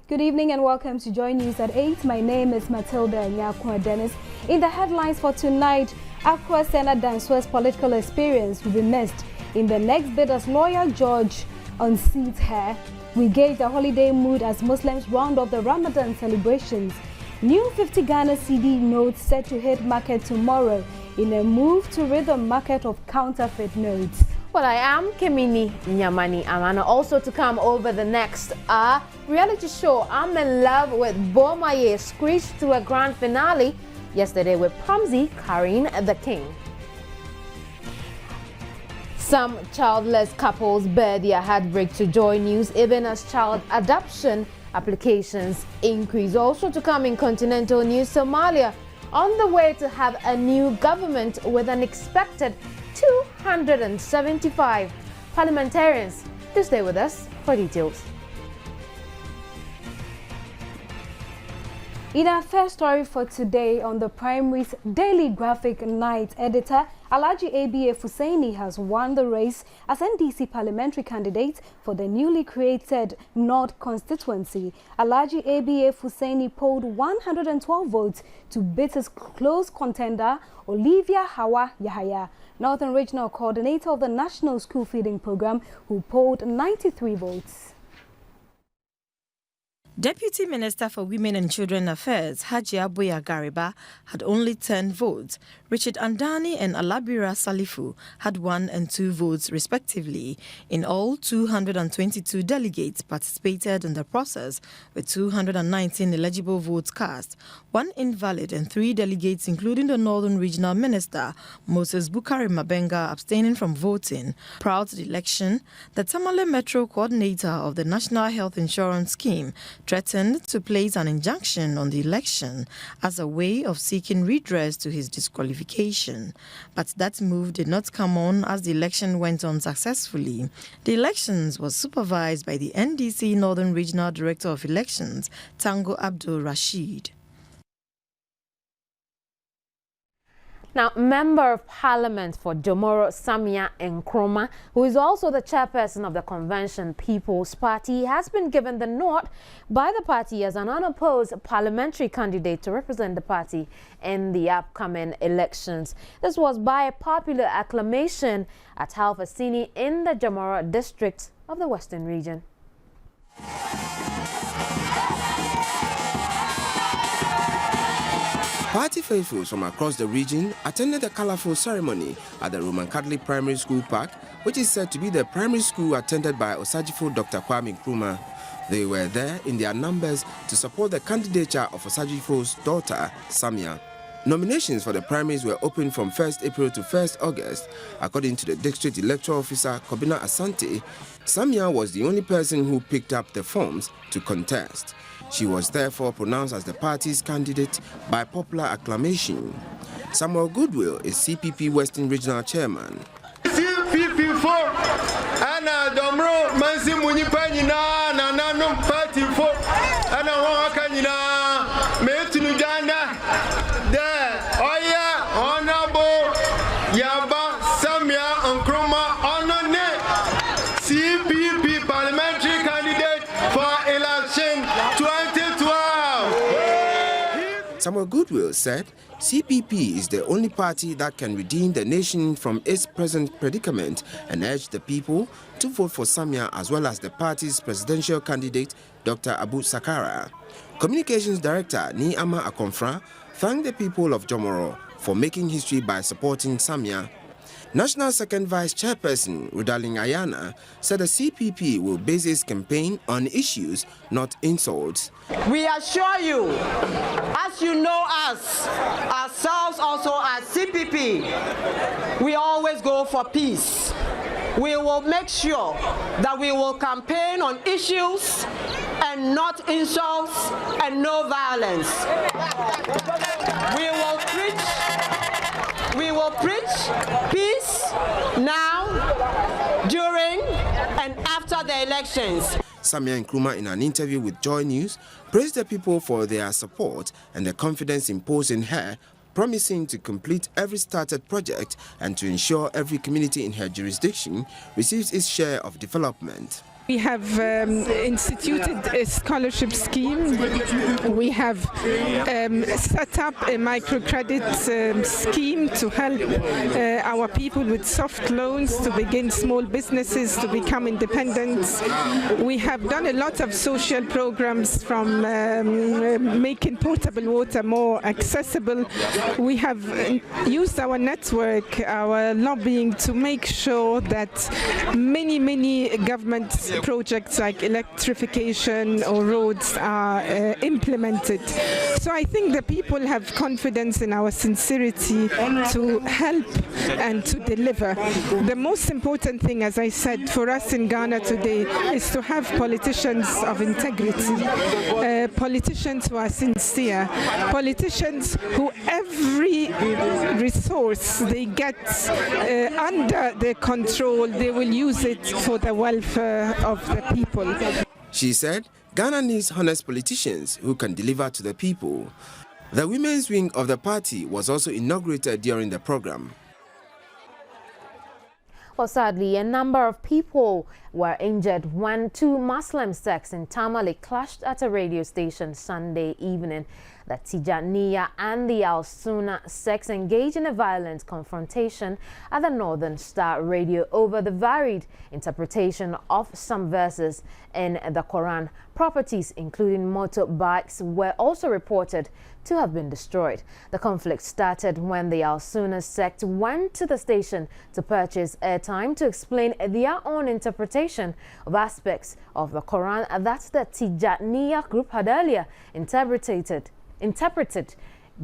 Good evening and welcome to Joy News at 8. My name is Matilda Nyakwa Dennis. In the headlines for tonight, Akwa Senna Danso's political experience will be missed in the next bid as lawyer George unseats her. We gauge the holiday mood as Muslims round up the Ramadan celebrations. New 50 Ghana CD notes set to hit market tomorrow in a move to rid the market of counterfeit notes. Well, I am Kemini Nyamani Amana. Also to come over the next reality show I'm in Love with Bomaye screeched to a grand finale yesterday with Promzi carrying the king. Some childless couples bear their heartbreak to Joy News even as child adoption applications increase. Also to come in continental news, Somalia on the way to have a new government with an expected 275 parliamentarians. Do stay with us for details. In our first story for today on the Primaries Daily Graphic Night, editor Alhaji A.B.A. Fusaini has won the race as NDC parliamentary candidate for the newly created North constituency. Alhaji A.B.A. Fusaini polled 112 votes to beat his close contender Olivia Hawa Yahaya, Northern Regional Coordinator of the National School Feeding Program, who polled 93 votes. Deputy Minister for Women and Children Affairs, Hajia Boya Gariba, had only 10 votes. Richard Andani and Alabira Salifu had 1 and 2 votes respectively. In all, 222 delegates participated in the process, with 219 eligible votes cast, 1 invalid and 3 delegates, including the Northern Regional Minister, Moses Bukari Mabenga, abstaining from voting. Prior to the election, the Tamale Metro Coordinator of the National Health Insurance Scheme threatened to place an injunction on the election as a way of seeking redress to his disqualification. But that move did not come on as the election went on successfully. The elections was supervised by the NDC Northern Regional Director of Elections, Tango Abdul Rashid. Now, Member of Parliament for Jomoro, Samia Nkrumah, who is also the chairperson of the Convention People's Party, has been given the nod by the party as an unopposed parliamentary candidate to represent the party in the upcoming elections. This was by a popular acclamation at Halfasini in the Jomoro district of the Western region. Party faithfuls from across the region attended a colorful ceremony at the Roman Catholic Primary School Park, which is said to be the primary school attended by Osajifo Dr. Kwame Nkrumah. They were there in their numbers to support the candidature of Osajifo's daughter, Samia. Nominations for the primaries were open from 1st April to 1st August. According to the District Electoral Officer, Kobina Asante, Samia was the only person who picked up the forms to contest. She was therefore pronounced as the party's candidate by popular acclamation. Samuel Goodwill is CPP Western Regional Chairman. CPP 4 ana domro mansi munipanyina na nanom party 4 ana wakanyina metunu jana de oya honorable Yaba Samia Nkrumah onone CPP parliamentary candidate for election 2012. Samuel Goodwill said CPP is the only party that can redeem the nation from its present predicament and urged the people to vote for Samia as well as the party's presidential candidate, Dr. Abu Sakara. Communications Director Niama Akonfra thanked the people of Jomoro for making history by supporting Samia. National Second Vice Chairperson Rudaling Ayana said the CPP will base its campaign on issues, not insults. We assure you, as you know us, ourselves also as CPP, we always go for peace. We will make sure that we will campaign on issues and not insults and no violence. We will preach peace now, during, and after the elections. Samia Nkrumah, in an interview with Joy News, praised the people for their support and the confidence imposed in her, promising to complete every started project and to ensure every community in her jurisdiction receives its share of development. We have instituted a scholarship scheme. We have set up a microcredit scheme to help our people with soft loans to begin small businesses, to become independent. We have done a lot of social programs, from making potable water more accessible. We have used our network, our lobbying, to make sure that many government projects like electrification or roads are implemented. So I think the people have confidence in our sincerity to help and to deliver. The most important thing, as I said, for us in Ghana today is to have politicians of integrity, politicians who are sincere, politicians who every resource they get under their control, they will use it for the welfare of the people. She said Ghana needs honest politicians who can deliver to the people. The women's wing of the party was also inaugurated during the program. Well, sadly, a number of people were injured when two Muslim sects in Tamale clashed at a radio station Sunday evening. The Tijaniya and the Al-Sunnah sects engaged in a violent confrontation at the Northern Star Radio over the varied interpretation of some verses in the Quran. Properties, including motorbikes, were also reported to have been destroyed. The conflict started when the Al-Sunnah sect went to the station to purchase airtime to explain their own interpretation of aspects of the Quran that the Tijaniya group had earlier interpreted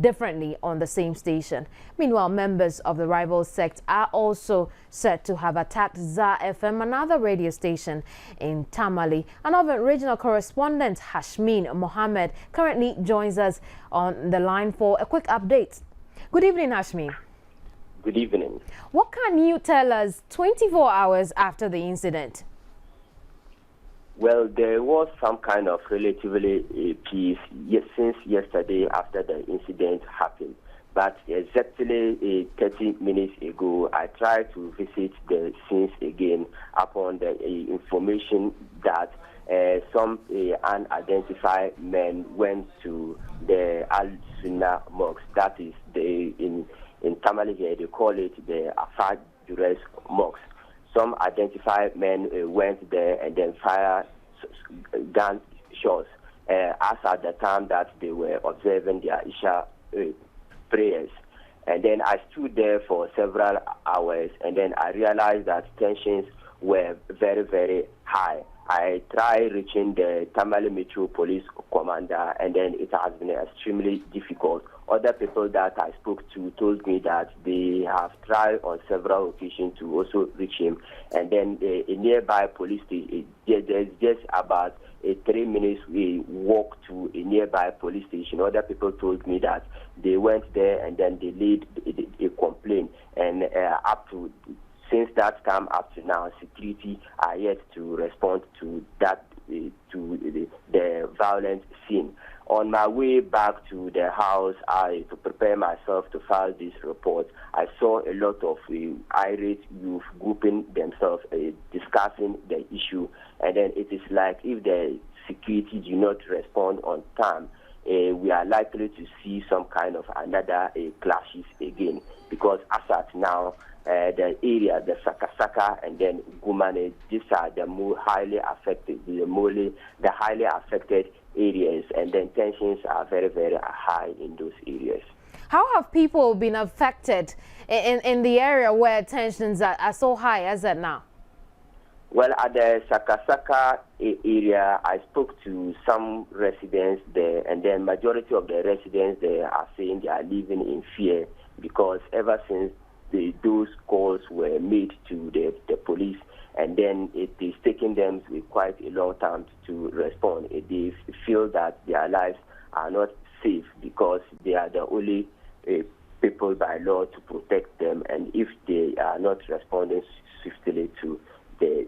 differently on the same station. Meanwhile, members of the rival sect are also said to have attacked ZA FM, another radio station in Tamale. Another regional correspondent, Hashmin Mohammed, currently joins us on the line for a quick update. Good evening, Hashmin. Good evening. What can you tell us 24 hours after the incident? Well, there was some kind of relatively peace since yesterday after the incident happened. But exactly 30 minutes ago, I tried to visit the scenes again upon the information that some unidentified men went to the Al-Sunnah mosque. That is, in Tamale here, they call it the Afad Jures mosque. Some identified men went there and then fired gunshots as at the time that they were observing their Isha prayers. And then I stood there for several hours, and then I realized that tensions were very, very high. I tried reaching the Tamale Metro Police Commander, and then it has been extremely difficult. Other people that I spoke to told me that they have tried on several occasions to also reach him. And then a nearby police station, there's just about a 3 minutes walk to a nearby police station. Other people told me that they went there and then they laid a complaint. And since that time up to now, security are yet to respond to that, to the violent scene. On my way back to the house, to prepare myself to file this report, I saw a lot of irate youth grouping themselves, discussing the issue. And then it is like if the security do not respond on time, we are likely to see some kind of another clashes again. Because as at now, the area, the Sakasaka and then Gumane, these are the more highly affected, the highly affected areas, and then tensions are very, very high in those areas. How have people been affected in the area where tensions are so high as at now? Well, at the Sakasaka area, I spoke to some residents there, and then majority of the residents there are saying they are living in fear because ever since those calls were made to the police, and then it is taking them quite a long time to respond. They feel that their lives are not safe because they are the only people by law to protect them, and if they are not responding swiftly to the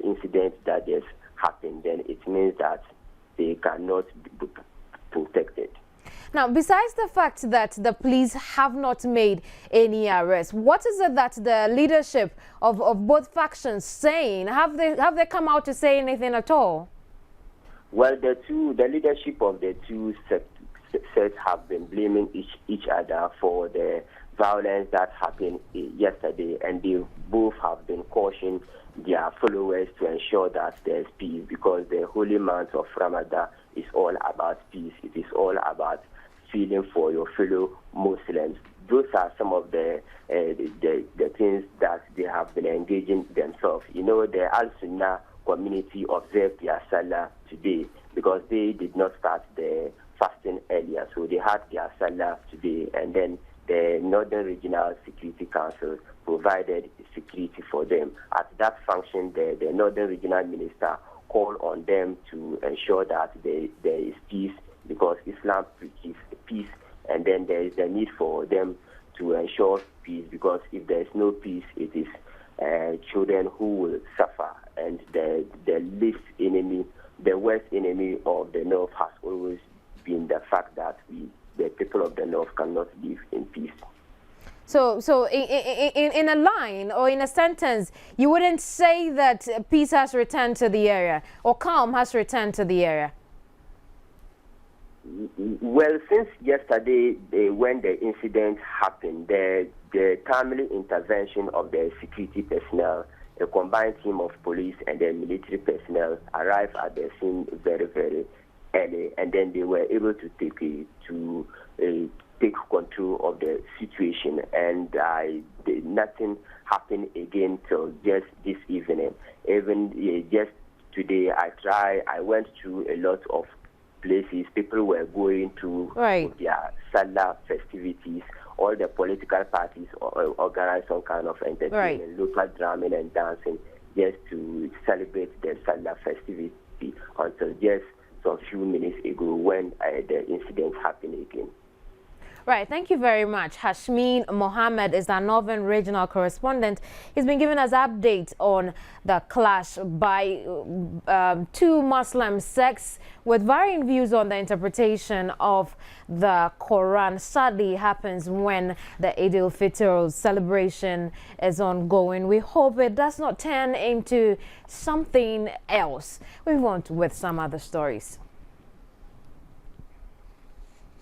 incident that has happened, then it means that they cannot be protected. Now, besides the fact that the police have not made any arrests, what is it that the leadership of both factions saying? Have they come out to say anything at all? Well, the leadership of the two sets have been blaming each other for the violence that happened yesterday, and they both have been cautioning their followers to ensure that there's peace, because the holy month of Ramadan is all about peace. It is all about feeling for your fellow Muslims. Those are some of the things that they have been engaging themselves. You know, the Al-Sunnah community observed their Salah today because they did not start the fasting earlier, so they had their Salah today, and then the Northern Regional Security Council provided security for them. At that function, the Northern Regional Minister called on them to ensure that there is peace, because Islam preaches peace, and then there is the need for them to ensure peace, because if there is no peace, it is children who will suffer. And the least enemy, the worst enemy of the North has always been the fact that the people of the North cannot live in peace. So in a line or in a sentence, you wouldn't say that peace has returned to the area or calm has returned to the area? Well, since yesterday, when the incident happened, the timely intervention of the security personnel, a combined team of police and the military personnel, arrived at the scene very, very early, and then they were able to take control of the situation, and nothing happened again till just this evening. Even just today, I went through a lot of places. People were going to their Salah festivities. All the political parties organized some kind of entertainment, local drumming and dancing, just to celebrate the Salah festivity, until just some few minutes ago when the incident happened again. Right, thank you very much. Hashmin Mohammed is our Northern Regional Correspondent. He's been giving us updates on the clash by two Muslim sects with varying views on the interpretation of the Quran. Sadly, happens when the Eid al-Fitr celebration is ongoing. We hope it does not turn into something else. We move on with some other stories.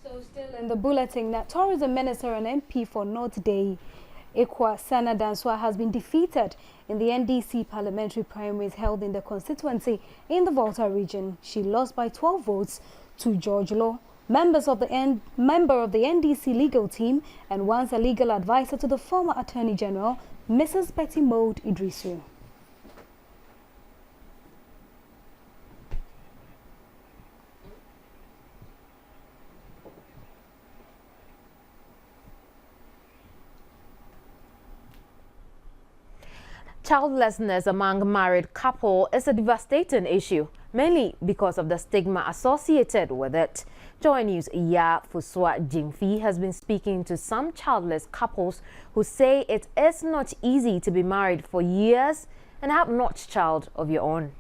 So still in the bulletin, that Tourism Minister and MP for North Day, Ikwa Sana Danswa, has been defeated in the NDC parliamentary primaries held in the constituency in the Volta region. She lost by 12 votes to George Law, member of the NDC legal team and once a legal advisor to the former Attorney General, Mrs. Betty Maud Idrisu. Childlessness among married couple is a devastating issue, mainly because of the stigma associated with it. Joy News' Iya Fuswa Jimfi has been speaking to some childless couples who say it is not easy to be married for years and have not a child of your own.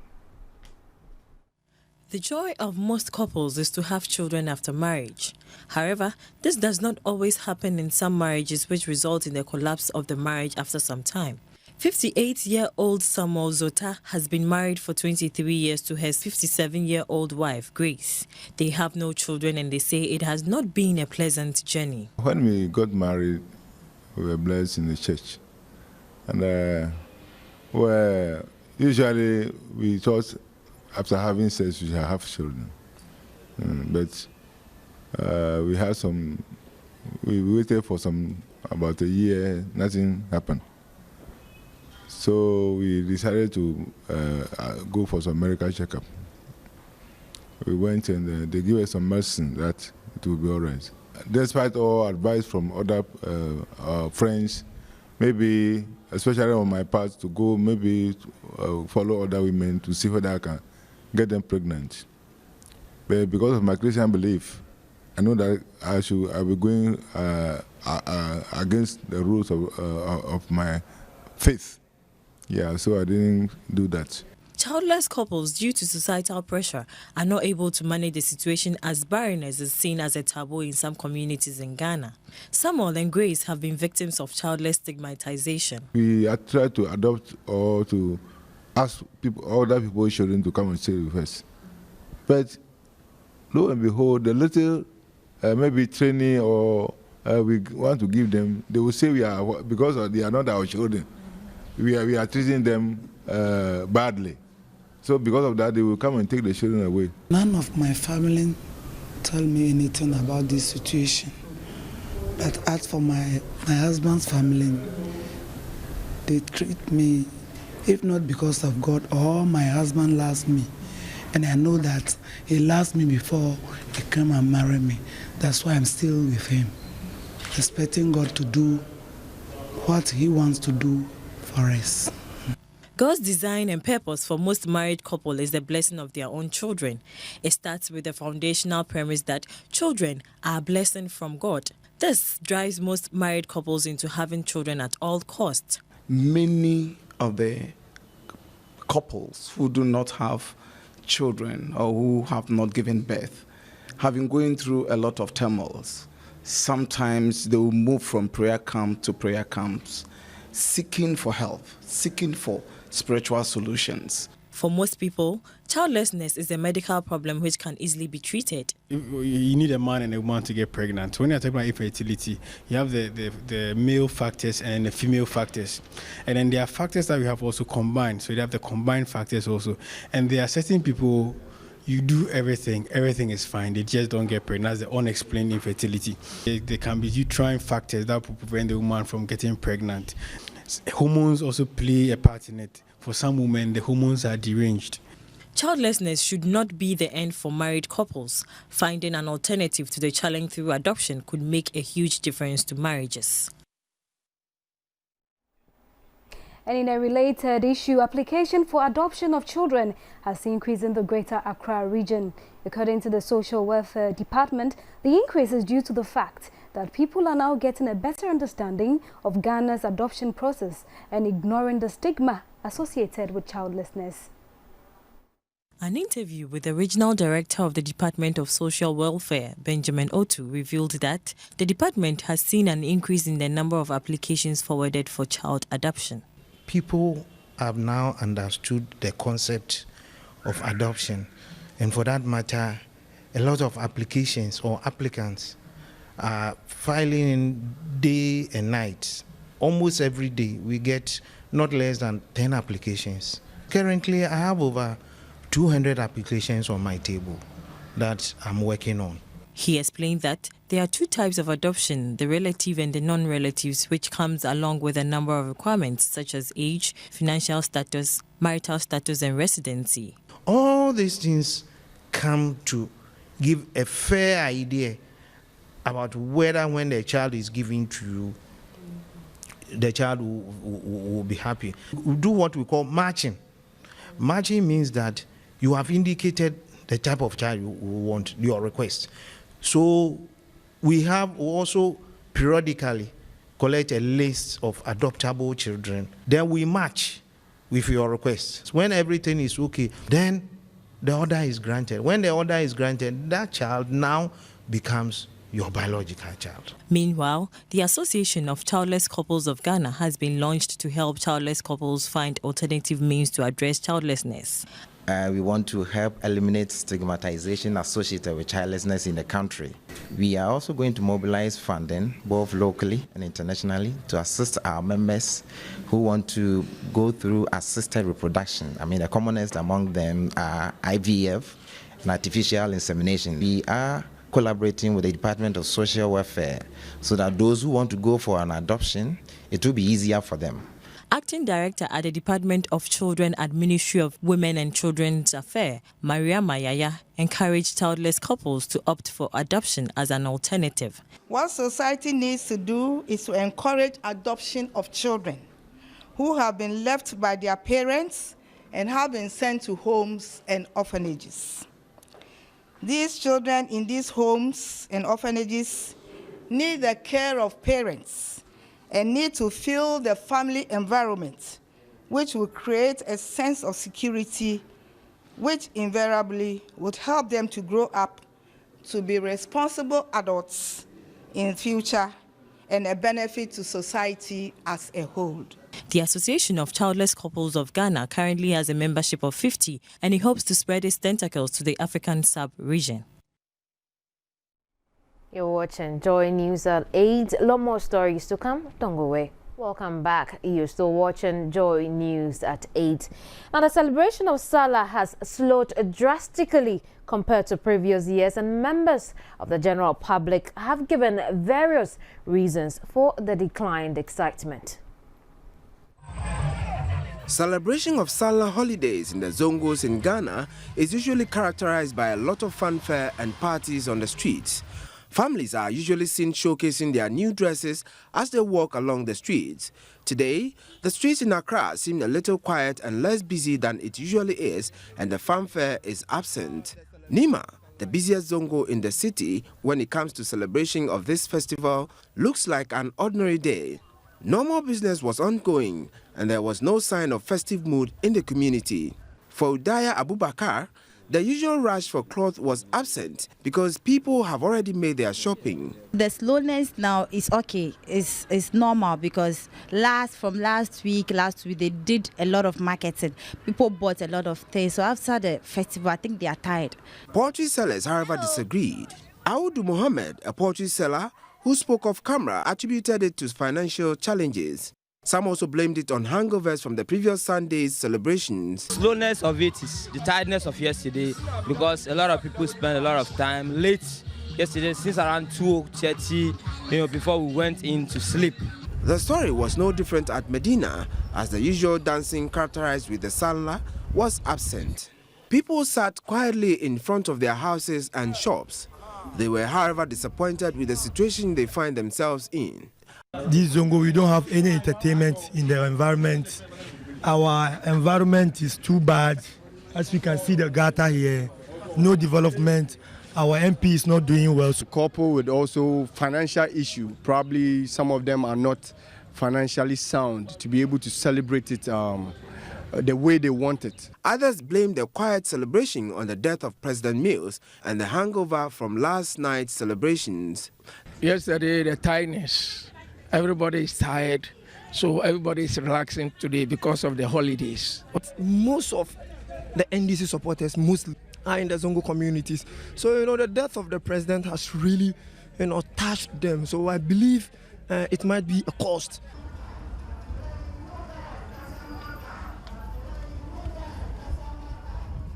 The joy of most couples is to have children after marriage. However, this does not always happen in some marriages, which result in the collapse of the marriage after some time. 58-year-old Samuel Zota has been married for 23 years to his 57-year-old wife, Grace. They have no children and they say it has not been a pleasant journey. When we got married, we were blessed in the church. And usually we thought after having sex we should have children. But we waited for about a year, nothing happened. So we decided to go for some medical checkup. We went and they gave us some medicine that it will be all right. Despite all advice from other friends, maybe, especially on my part, to go maybe follow other women to see whether I can get them pregnant. But because of my Christian belief, I know that I'll be going against the rules of my faith. Yeah, so I didn't do that. Childless couples, due to societal pressure, are not able to manage the situation as barrenness is seen as a taboo in some communities in Ghana. Samuel and Grace have been victims of childless stigmatization. We are trying to adopt or to ask people, other people's children to come and stay with us. But lo and behold, the little maybe training or we want to give them, they will say we are, because they are not our children, we are treating them badly. So because of that, they will come and take the children away. None of my family tell me anything about this situation. But as for my husband's family, they treat me, if not because of God or my husband loves me. And I know that he loves me before he came and married me. That's why I'm still with him, expecting God to do what he wants to do for us. God's design and purpose for most married couples is the blessing of their own children. It starts with the foundational premise that children are a blessing from God. This drives most married couples into having children at all costs. Many of the couples who do not have children or who have not given birth have been going through a lot of turmoils. Sometimes they will move from prayer camp to prayer camps, seeking for help, seeking for spiritual solutions. For most people, childlessness is a medical problem which can easily be treated. You need a man and a woman to get pregnant. When you're talking about infertility, you have the male factors and the female factors. And then there are factors that we have also combined. So you have the combined factors also. And there are certain people, you do everything is fine, they just don't get pregnant. That's the unexplained infertility. There can be uterine factors that will prevent the woman from getting pregnant. Hormones also play a part in it. For some women, the hormones are deranged. Childlessness should not be the end for married couples. Finding an alternative to the challenge through adoption could make a huge difference to marriages. And in a related issue, application for adoption of children has increased in the Greater Accra region. According to the Social Welfare Department, the increase is due to the fact that people are now getting a better understanding of Ghana's adoption process and ignoring the stigma associated with childlessness. An interview with the Regional Director of the Department of Social Welfare, Benjamin Otu, revealed that the department has seen an increase in the number of applications forwarded for child adoption. People have now understood the concept of adoption, and for that matter, a lot of applications or applicants are filing in day and night. Almost every day we get not less than 10 applications. Currently, I have over 200 applications on my table that I'm working on. He explained that there are two types of adoption, the relative and the non-relatives, which comes along with a number of requirements such as age, financial status, marital status, and residency. All these things come to give a fair idea about whether when the child is given to you, the child will be happy. We do what we call matching. Matching means that you have indicated the type of child you want, your request. So we have also periodically collect a list of adoptable children. Then we match with your request. When everything is okay, then the order is granted. When the order is granted, that child now becomes your biological child. Meanwhile, the Association of Childless Couples of Ghana has been launched to help childless couples find alternative means to address childlessness. We want to help eliminate stigmatization associated with childlessness in the country. We are also going to mobilize funding, both locally and internationally, to assist our members who want to go through assisted reproduction. I mean, the commonest among them are IVF and artificial insemination. We are collaborating with the Department of Social Welfare so that those who want to go for an adoption, it will be easier for them. Acting Director at the Department of Children at Ministry of Women and Children's Affairs, Maria Mayaya, encouraged childless couples to opt for adoption as an alternative. What society needs to do is to encourage adoption of children who have been left by their parents and have been sent to homes and orphanages. These children in these homes and orphanages need the care of parents and need to feel the family environment which will create a sense of security, which invariably would help them to grow up to be responsible adults in future and a benefit to society as a whole. The Association of Childless Couples of Ghana currently has a membership of 50, and it hopes to spread its tentacles to the African sub-region. You're watching Joy News at 8. A lot more stories to come. Don't go away. Welcome back. You're still watching Joy News at 8. Now, the celebration of Salah has slowed drastically compared to previous years, and members of the general public have given various reasons for the declined excitement. Celebration of Salah holidays in the Zongos in Ghana is usually characterized by a lot of fanfare and parties on the streets. Families are usually seen showcasing their new dresses as they walk along the streets. Today, the streets in Accra seem a little quiet and less busy than it usually is, and the fanfare is absent. Nima, the busiest Zongo in the city when it comes to celebration of this festival, looks like an ordinary day. Normal business was ongoing, and there was no sign of festive mood in the community. For Udaya Abubakar, the usual rush for cloth was absent because people have already made their shopping. The slowness now is okay. It's normal because from last week they did a lot of marketing. People bought a lot of things. So after the festival, I think they are tired. Poultry sellers, however, disagreed. Audu Mohammed, a poultry seller who spoke off camera, attributed it to financial challenges. Some also blamed it on hangovers from the previous Sunday's celebrations. Slowness of it is the tiredness of yesterday because a lot of people spent a lot of time late yesterday since around 2:30, before we went in to sleep. The story was no different at Medina, as the usual dancing characterized with the Salah was absent. People sat quietly in front of their houses and shops. They were, however, disappointed with the situation they find themselves in. This Zongo, we don't have any entertainment in the environment. Our environment is too bad. As we can see the gutter here, no development. Our MP is not doing well. To couple with also financial issue, probably some of them are not financially sound to be able to celebrate it the way they want it. Others blame the quiet celebration on the death of President Mills and the hangover from last night's celebrations. Yesterday, the tiredness. Everybody is tired, so everybody is relaxing today because of the holidays. But most of the NDC supporters mostly are in the Zongo communities. So, the death of the president has really, touched them. So I believe it might be a cost.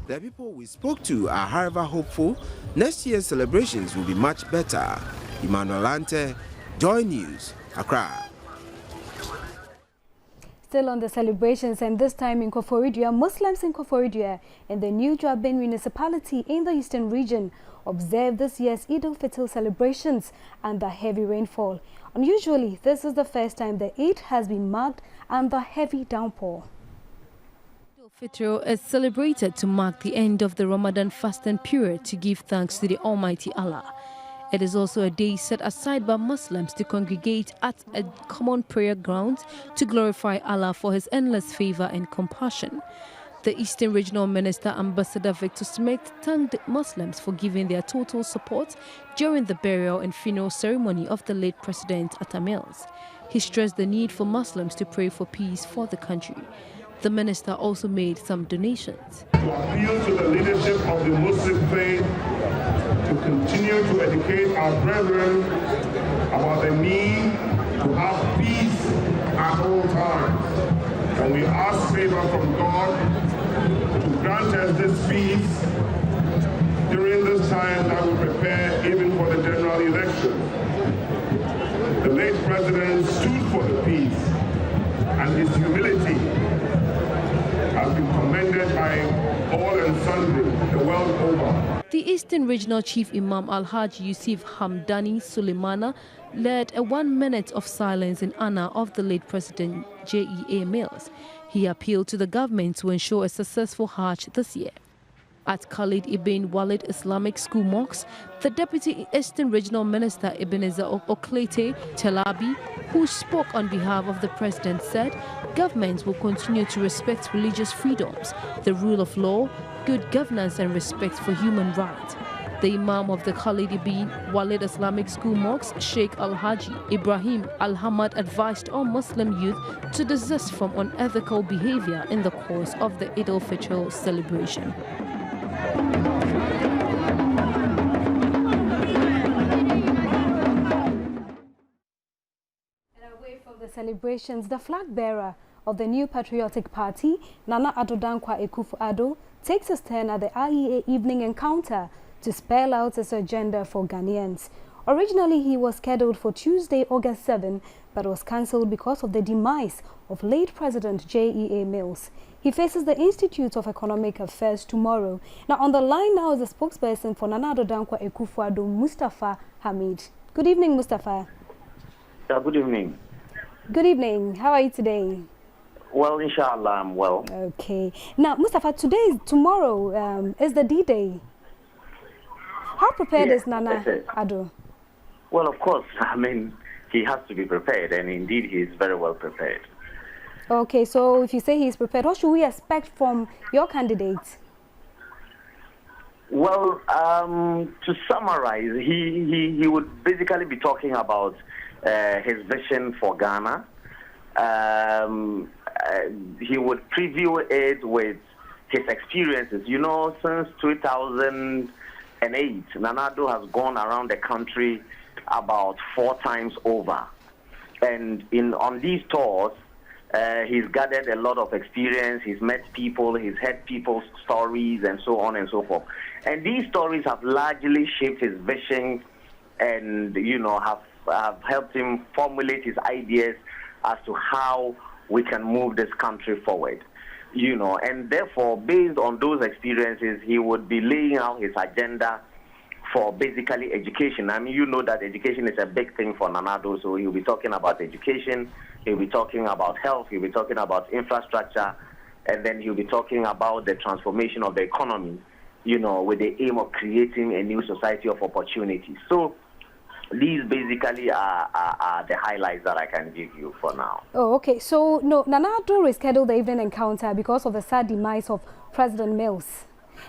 The people we spoke to are, however, hopeful next year's celebrations will be much better. Emmanuel Ante, Joy News, Accra. Still on the celebrations, and this time in Koforidua, Muslims in Koforidua in the New Joabin municipality in the eastern region observed this year's Eid al-Fitr celebrations under heavy rainfall. Unusually, this is the first time the Eid has been marked under heavy downpour. Fitr is celebrated to mark the end of the Ramadan fasting period to give thanks to the Almighty Allah. It is also a day set aside by Muslims to congregate at a common prayer ground to glorify Allah for his endless favor and compassion. The Eastern Regional Minister, Ambassador Victor Smith, thanked Muslims for giving their total support during the burial and funeral ceremony of the late President at Tamale. He stressed the need for Muslims to pray for peace for the country. The minister also made some donations. To appeal to the leadership of the Muslim faith to continue to educate our brethren about the need to have peace at all times. And we ask favor from God to grant us this peace during this time that we prepare even for the general election. The late president stood for the peace, and his humility has been commended by all and sundry the world over. The Eastern Regional Chief Imam Al-Hajj Yusuf Hamdani Suleimana led a 1 minute of silence in honor of the late President J.E.A. Mills. He appealed to the government to ensure a successful Hajj this year. At Khalid Ibn Walid Islamic School Mosque, the Deputy Eastern Regional Minister Ebenezer Oklete Telabi, who spoke on behalf of the president, said governments will continue to respect religious freedoms, the rule of law, good governance and respect for human rights. The Imam of the Khalid Ibn Walid Islamic School Mosque, Sheikh Al-Haji Ibrahim Al-Hamad, advised all Muslim youth to desist from unethical behavior in the course of the Eid al-Fitr celebration. Away from the celebrations, the flag bearer of the new patriotic party, Nana Addo Dankwa Akufo-Addo, takes his turn at the IEA evening encounter to spell out his agenda for Ghanaians. Originally, he was scheduled for Tuesday, August 7, but was cancelled because of the demise of late President J.E.A. Mills. He faces the Institute of Economic Affairs tomorrow. Now, on the line now is the spokesperson for Nana Addo Dankwa Akufo-Addo, Mustafa Hamid. Good evening, Mustafa. Good evening. Good evening. How are you today? Well, inshallah, I'm well. Okay. Now, Mustafa, tomorrow is the D-Day. How prepared is Nana Addo? Well, of course, I mean, he has to be prepared, and indeed he is very well prepared. Okay, so if you say he's prepared, what should we expect from your candidate? Well, to summarize, he would basically be talking about his vision for Ghana. He would preview it with his experiences. You know, since 2008, Nana Addo has gone around the country about 4 times over. And on these tours, he's gathered a lot of experience. He's met people, he's heard people's stories, and so on and so forth. And these stories have largely shaped his vision and, you know, have helped him formulate his ideas as to how we can move this country forward. You know, and therefore, based on those experiences, he would be laying out his agenda for basically education. I mean, you know that education is a big thing for Nana Addo, so he'll be talking about education, he'll be talking about health, he'll be talking about infrastructure, and then he'll be talking about the transformation of the economy, you know, with the aim of creating a new society of opportunities. So these basically are the highlights that I can give you for now. Oh, okay. So, no, Nana Addo rescheduled the evening encounter because of the sad demise of President Mills.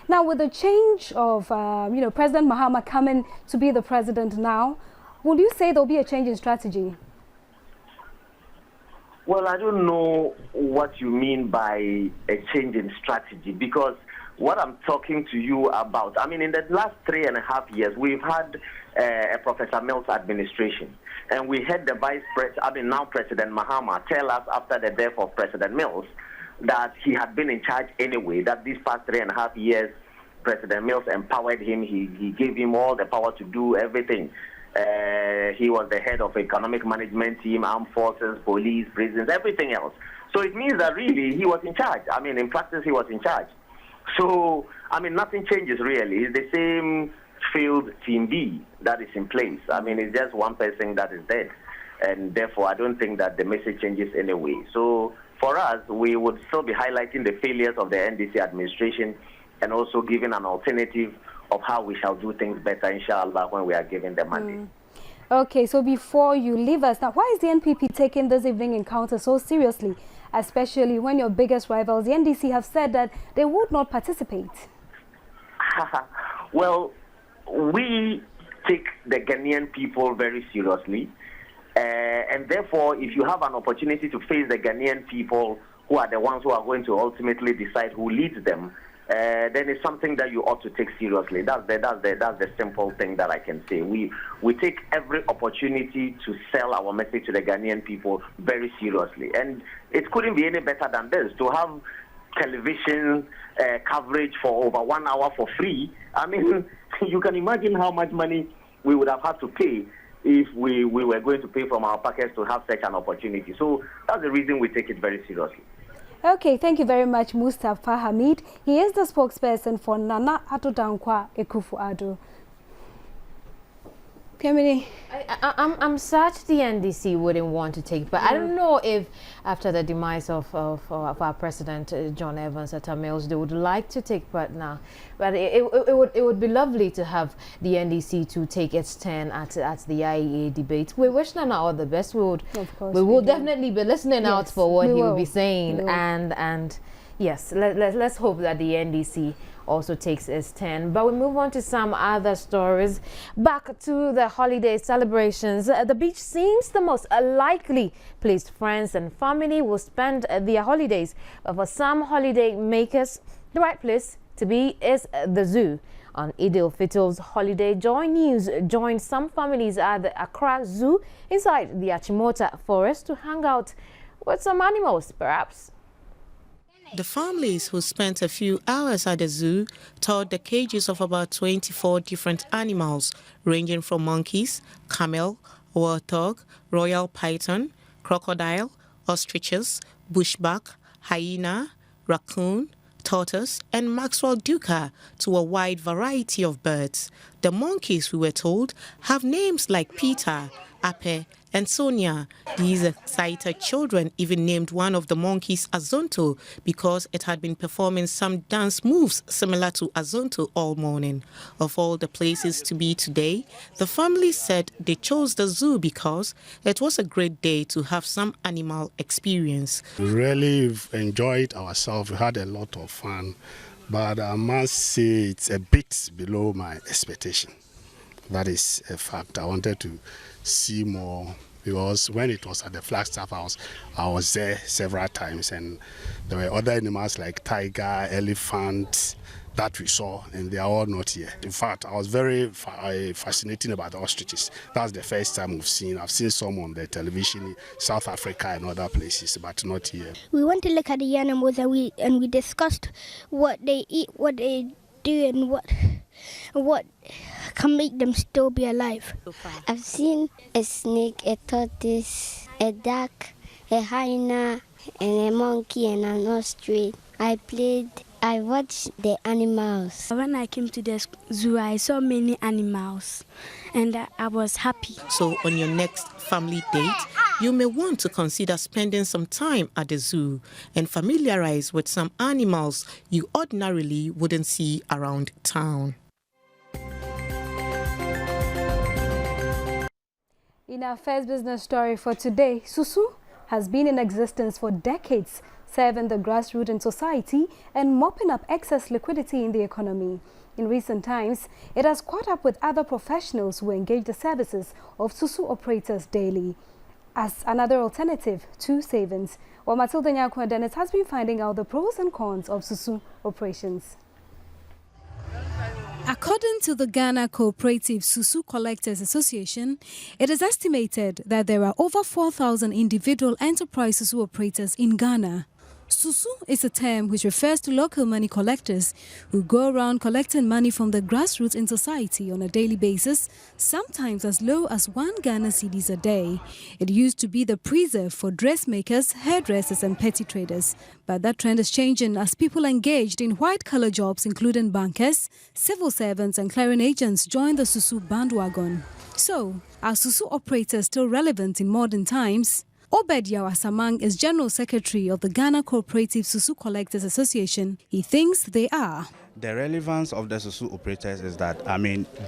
Now, with the change of, you know, President Mahama coming to be the president now, will you say there'll be a change in strategy? Well, I don't know what you mean by a change in strategy, because what I'm talking to you about, I mean, in the last 3.5 years, we've had a Professor Mills administration. And we had the now President Mahama tell us after the death of President Mills that he had been in charge anyway, that these past 3.5 years, President Mills empowered him. He gave him all the power to do everything. He was the head of economic management team, armed forces, police, prisons, everything else. So it means that really he was in charge. I mean, in practice, he was in charge. So, I mean, nothing changes really. It's the same field team B that is in place. I mean, it's just one person that is dead. And therefore, I don't think that the message changes anyway. So, for us, we would still be highlighting the failures of the NDC administration and also giving an alternative of how we shall do things better, inshallah, when we are given the mandate. Okay, so before you leave us, now, why is the NPP taking this evening encounter so seriously, especially when your biggest rivals, the NDC, have said that they would not participate? Well, we take the Ghanaian people very seriously. And therefore, if you have an opportunity to face the Ghanaian people, who are the ones who are going to ultimately decide who leads them, then it's something that you ought to take seriously. That's the simple thing that I can say. We take every opportunity to sell our message to the Ghanaian people very seriously. And it couldn't be any better than this, to have television coverage for over 1 hour for free. I mean, you can imagine how much money we would have had to pay if we were going to pay from our pockets to have such an opportunity. So that's the reason we take it very seriously. Okay, thank you very much, Mustafa Hamid. He is the spokesperson for Nana Addo Dankwa Akufo-Addo. I'm such the NDC wouldn't want to take, but I don't know if after the demise of our president John Evans at Tamale, they would like to take part now. But it would be lovely to have the NDC to take its turn at the IEA debate. We wish Nana all the best. We will definitely be listening out for what he will be saying, and yes, let's hope that the NDC also takes its turn. But we move on to some other stories. Back to the holiday celebrations. The beach seems the most likely place friends and family will spend their holidays. But for some holiday makers, the right place to be is the zoo. On Eid al-Fitr's holiday, Joy News joined some families at the Accra Zoo inside the Achimota forest to hang out with some animals, perhaps. The families who spent a few hours at the zoo toured the cages of about 24 different animals, ranging from monkeys, camel, warthog, royal python, crocodile, ostriches, bushback, hyena, raccoon, tortoise, and Maxwell duca, to a wide variety of birds. The monkeys, we were told, have names like Peter, Ape, and Sonia. These excited children even named one of the monkeys Azonto because it had been performing some dance moves similar to Azonto all morning. Of all the places to be today, the family said they chose the zoo because it was a great day to have some animal experience. We really enjoyed ourselves. We had a lot of fun, but I must say it's a bit below my expectation. That is a fact. I wanted to see more because when it was at the Flagstaff House, I was there several times, and there were other animals like tiger, elephant that we saw, and they are all not here. In fact, I was very fascinated about the ostriches. That's the first time I've seen some on the television in South Africa and other places, but not here. We went to look at the animals and we discussed what they eat, what they do, and what can make them still be alive. I've seen a snake, a tortoise, a duck, a hyena, and a monkey and an ostrich. I watched the animals. When I came to the zoo, I saw many animals and I was happy. So on your next family date, you may want to consider spending some time at the zoo and familiarize with some animals you ordinarily wouldn't see around town. In our first business story for today, Susu has been in existence for decades, serving the grassroots in society and mopping up excess liquidity in the economy. In recent times, it has caught up with other professionals who engage the services of Susu operators daily as another alternative to savings. While Matilda Nyakwa Dennis has been finding out the pros and cons of Susu operations. According to the Ghana Cooperative Susu Collectors Association, it is estimated that there are over 4,000 individual enterprise Susu operators in Ghana. Susu is a term which refers to local money collectors who go around collecting money from the grassroots in society on a daily basis, sometimes as low as 1 Ghana cedis a day. It used to be the preserve for dressmakers, hairdressers and petty traders. But that trend is changing as people engaged in white-collar jobs including bankers, civil servants and clearing agents join the Susu bandwagon. So, are Susu operators still relevant in modern times? Obediah Asamang is General Secretary of the Ghana Cooperative Susu Collectors Association. He thinks they are. The relevance of the Susu operators is that,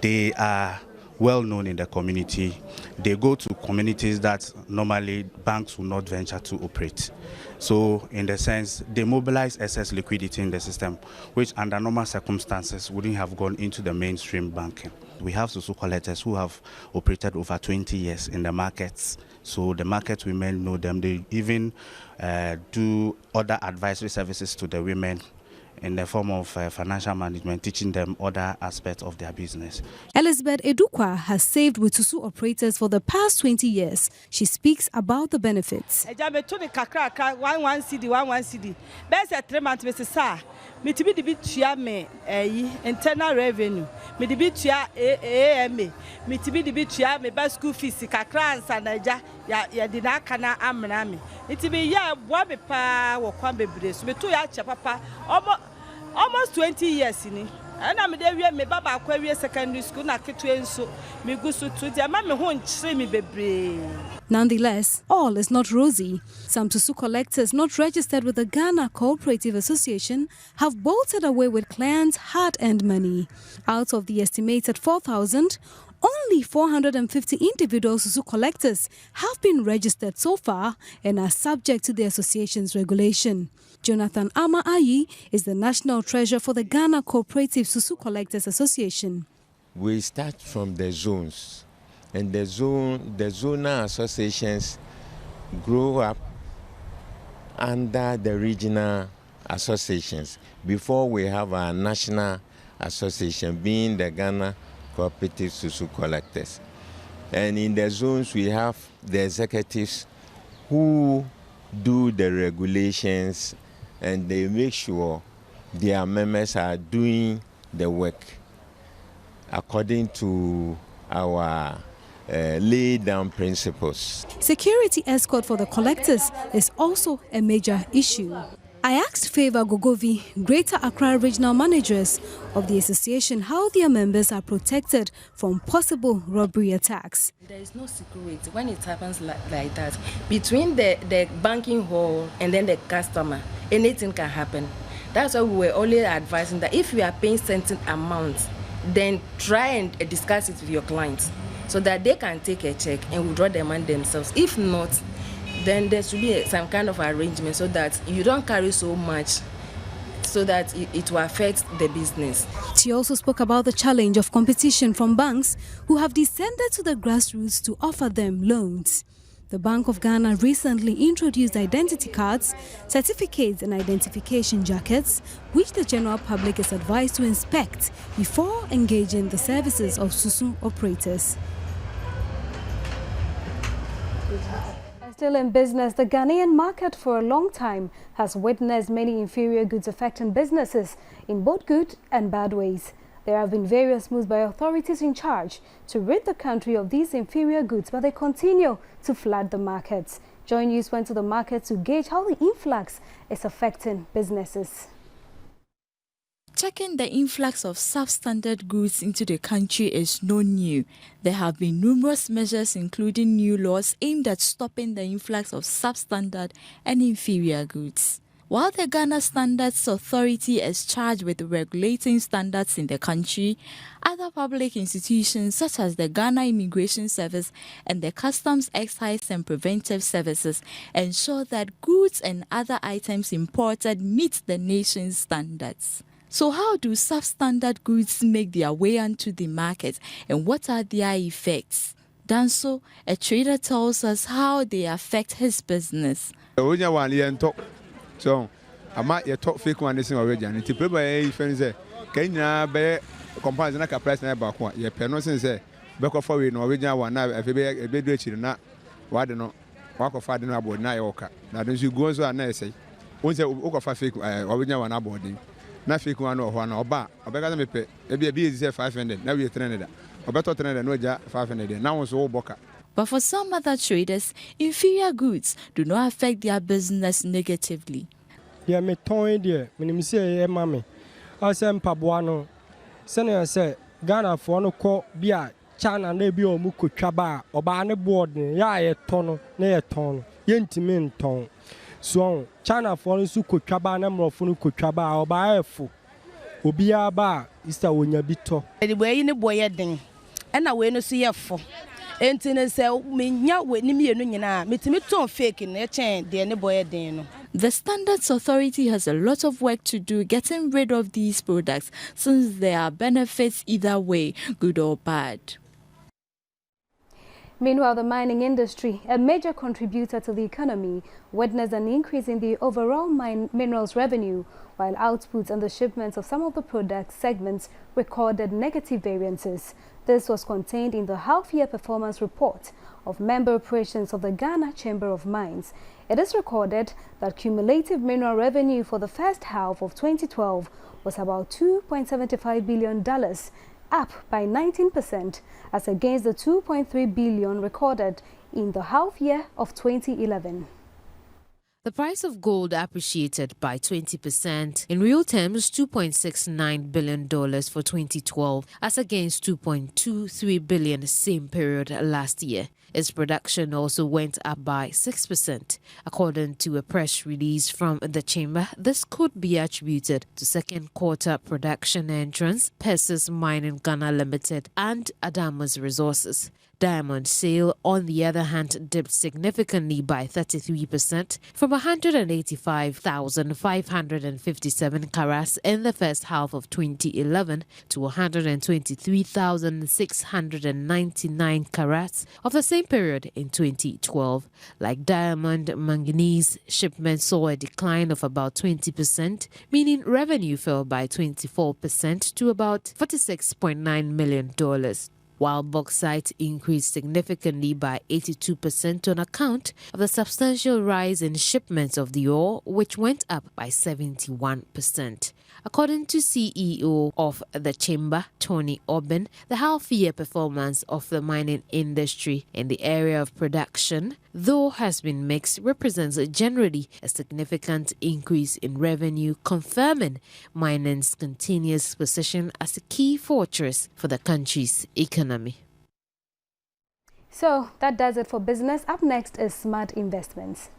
they are well known in the community. They go to communities that normally banks will not venture to operate. So, in the sense, they mobilize excess liquidity in the system, which under normal circumstances wouldn't have gone into the mainstream banking. We have Susu collectors who have operated over 20 years in the markets. So the market women know them. They even do other advisory services to the women in the form of financial management, teaching them other aspects of their business. Elizabeth Edukwa has saved with Susu operators for the past 20 years. She speaks about the benefits. Internal revenue. Me dibi tua AMA. Me tibi dibi tua me ba school fees kakra ansa naija ya di na aka na amena me. Itibi ya boa me pa wo kwan bebre so me to ya che papa almost 20 years ni. And I'm there me baba aquarium secondary school na ketwe nso me gusu to dia ma me ho nchire me bebre. Nonetheless, all is not rosy. Some Susu collectors not registered with the Ghana Cooperative Association have bolted away with clients' hard-earned money. Out of the estimated 4,000, only 450 individual Susu collectors have been registered so far and are subject to the association's regulation. Jonathan Ama-Ayi is the National Treasurer for the Ghana Cooperative Susu Collectors Association. We start from the zones, and the zonal associations grow up under the regional associations before we have our national association, being the Ghana Cooperative Susu Collectors. And in the zones we have the executives who do the regulations, and they make sure their members are doing the work according to our laid down principles. Security escort for the collectors is also a major issue. I asked Favor Gogovi, Greater Accra Regional Managers of the association, how their members are protected from possible robbery attacks. There is no security when it happens like that. Between the banking hall and then the customer, anything can happen. That's why we were only advising that if you are paying certain amounts, then try and discuss it with your clients so that they can take a check and withdraw the money themselves. If not, then there should be some kind of arrangement so that you don't carry so much, so that it will affect the business. She also spoke about the challenge of competition from banks who have descended to the grassroots to offer them loans. The Bank of Ghana recently introduced identity cards, certificates and identification jackets, which the general public is advised to inspect before engaging the services of Susu operators. Still in business, the Ghanaian market for a long time has witnessed many inferior goods affecting businesses in both good and bad ways. There have been various moves by authorities in charge to rid the country of these inferior goods, but they continue to flood the markets. Joy News went to the market to gauge how the influx is affecting businesses. Checking the influx of substandard goods into the country is no new. There have been numerous measures, including new laws aimed at stopping the influx of substandard and inferior goods. While the Ghana Standards Authority is charged with regulating standards in the country, other public institutions such as the Ghana Immigration Service and the Customs, Excise and Preventive Services ensure that goods and other items imported meet the nation's standards. So how do substandard goods make their way onto the market, and what are their effects? Danso, a trader, tells us how they affect his business. So, I'm at your top fake one this already, and it's a friends there. Can you bear comparison like a price never one? Your penalty say, back of for Norwegian one now, if a bit rich in that, why don't know? Walk of Fadden about Nioka. Now, don't you go so and say, once a walk of a fake original one about him. Not fake one or one or bar, or better than me pay. Maybe a bee is 500, now we're trained. Or better trained than no 500, now was all boca. But for some other traders, inferior goods do not affect their business negatively. Yeah, me toy dear, when say, mammy. I said, Pabuano, Senator said, Ghana for no call beer, China, and they be or Muku Chaba, or Barney board, ya a ton, near ton, yentimin ton. So, China for Suku Chaba, number of Funuku Chaba, or by a fool. Obia bar is the winner bito. Anyway, in a boy, and I went to see a fool. The Standards Authority has a lot of work to do getting rid of these products, since there are benefits either way, good or bad. Meanwhile, the mining industry, a major contributor to the economy, witnessed an increase in the overall minerals revenue, while outputs and the shipments of some of the product segments recorded negative variances. This was contained in the half-year performance report of member operations of the Ghana Chamber of Mines. It is recorded that cumulative mineral revenue for the first half of 2012 was about $2.75 billion, up by 19%, as against the $2.3 billion recorded in the half year of 2011. The price of gold appreciated by 20%, in real terms $2.69 billion for 2012, as against $2.23 billion same period last year. Its production also went up by 6%. According to a press release from the chamber, this could be attributed to second quarter production entrance, Persis Mining Ghana Limited and Adamas Resources. Diamond sale, on the other hand, dipped significantly by 33% from 185,557 carats in the first half of 2011 to 123,699 carats of the same period in 2012. Like diamond, manganese shipments saw a decline of about 20%, meaning revenue fell by 24% to about $46.9 million. While bauxite increased significantly by 82% on account of the substantial rise in shipments of the ore, which went up by 71%. According to CEO of the chamber, Tony Obin, the half-year performance of the mining industry in the area of production, though has been mixed, represents generally a significant increase in revenue, confirming mining's continuous position as a key fortress for the country's economy. So that does it for business. Up next is Smart Investments.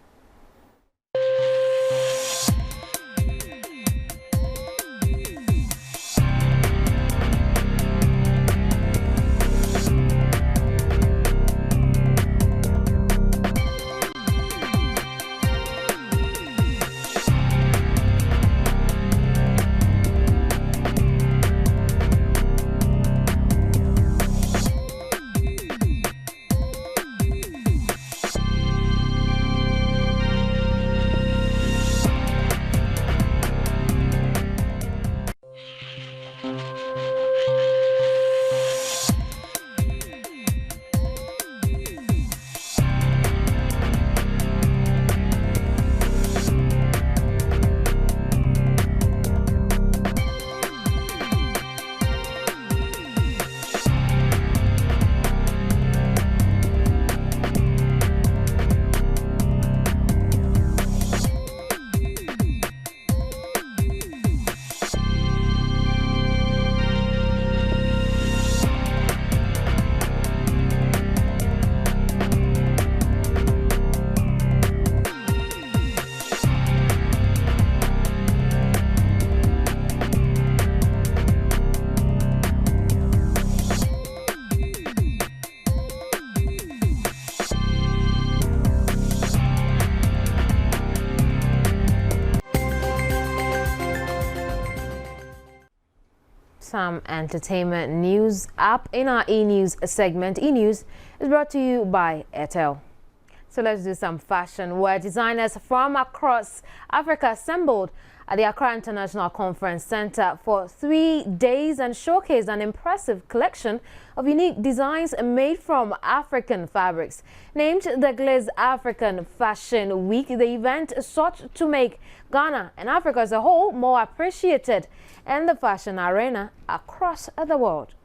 Some entertainment news up in our e-news segment. E-news is brought to you by Airtel. So let's do some fashion, where designers from across Africa assembled at the Accra International Conference Center for 3 days and showcased an impressive collection of unique designs made from African fabrics. Named the Gliss African Fashion Week, the event sought to make Ghana and Africa as a whole more appreciated in the fashion arena across the world.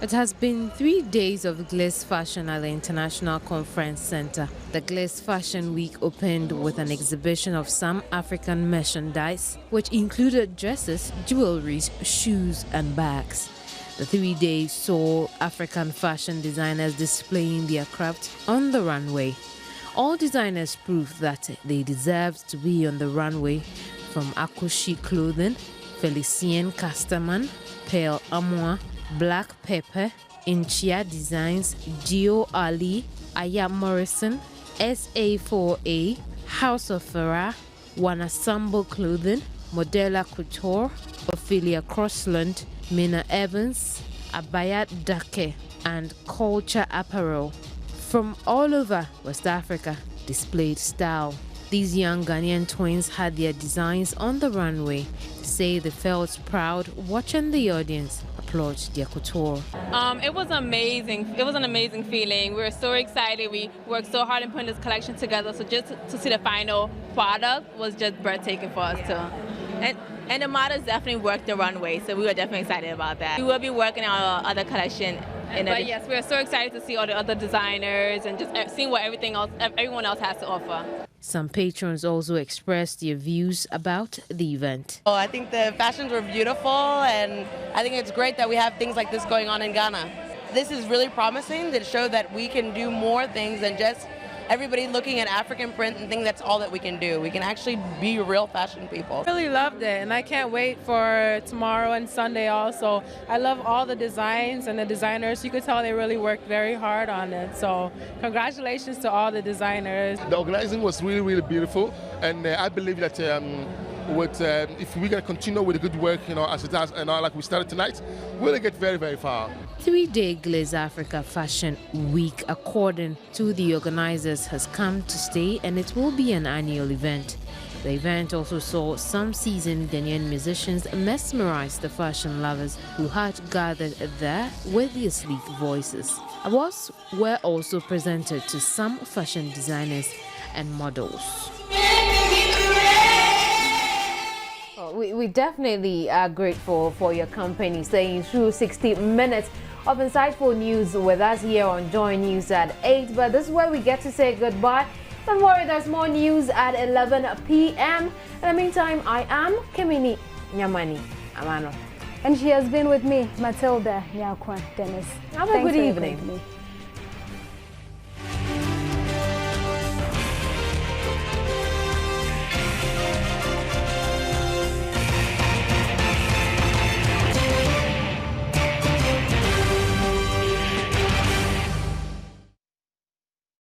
It has been 3 days of Gliss Fashion at the International Conference Center. The Gliss Fashion Week opened with an exhibition of some African merchandise, which included dresses, jewelry, shoes, and bags. The 3 days saw African fashion designers displaying their craft on the runway. All designers proved that they deserved to be on the runway, from Akushi Clothing, Felicien Casterman, Pearl Amoa, Black Pepper, Inchia Designs, Gio Ali, Aya Morrison, SA4A, House of Farah, Wanassamble Clothing, Modella Couture, Ophelia Crossland, Mina Evans, Abayat Dake, and Culture Apparel. From all over West Africa displayed style. These young Ghanaian twins had their designs on the runway. Say they felt proud watching the audience applaud their couture. It was amazing. It was an amazing feeling. We were so excited. We worked so hard in putting this collection together. So just to see the final product was just breathtaking for us too. And the models definitely worked the runway, so we were definitely excited about that. We will be working on our other collection But yes, we're so excited to see all the other designers and just seeing what everyone else has to offer. Some patrons also expressed their views about the event. I think the fashions were beautiful, and I think it's great that we have things like this going on in Ghana. This is really promising to show that we can do more things than just everybody looking at African print and think that's all that we can do. We can actually be real fashion people. Really loved it, and I can't wait for tomorrow and Sunday also. I love all the designs and the designers. You could tell they really worked very hard on it. So congratulations to all the designers. The organizing was really, really beautiful, and I believe that if we can continue with the good work, as it has, like we started tonight, we're going to get very, very far. 3-day Glaze Africa Fashion Week, according to the organizers, has come to stay, and it will be an annual event. The event also saw some seasoned Ghanaian musicians mesmerize the fashion lovers who had gathered there with their sleek voices. Awards were also presented to some fashion designers and models. We definitely are grateful for your company, staying through 60 minutes of insightful news with us here on Joy News at 8. But this is where we get to say goodbye. Don't worry, there's more news at 11 p.m. In the meantime, I am Kimini Nyamani Amano. And she has been with me, Matilda Nyakwa Dennis. Have a good evening.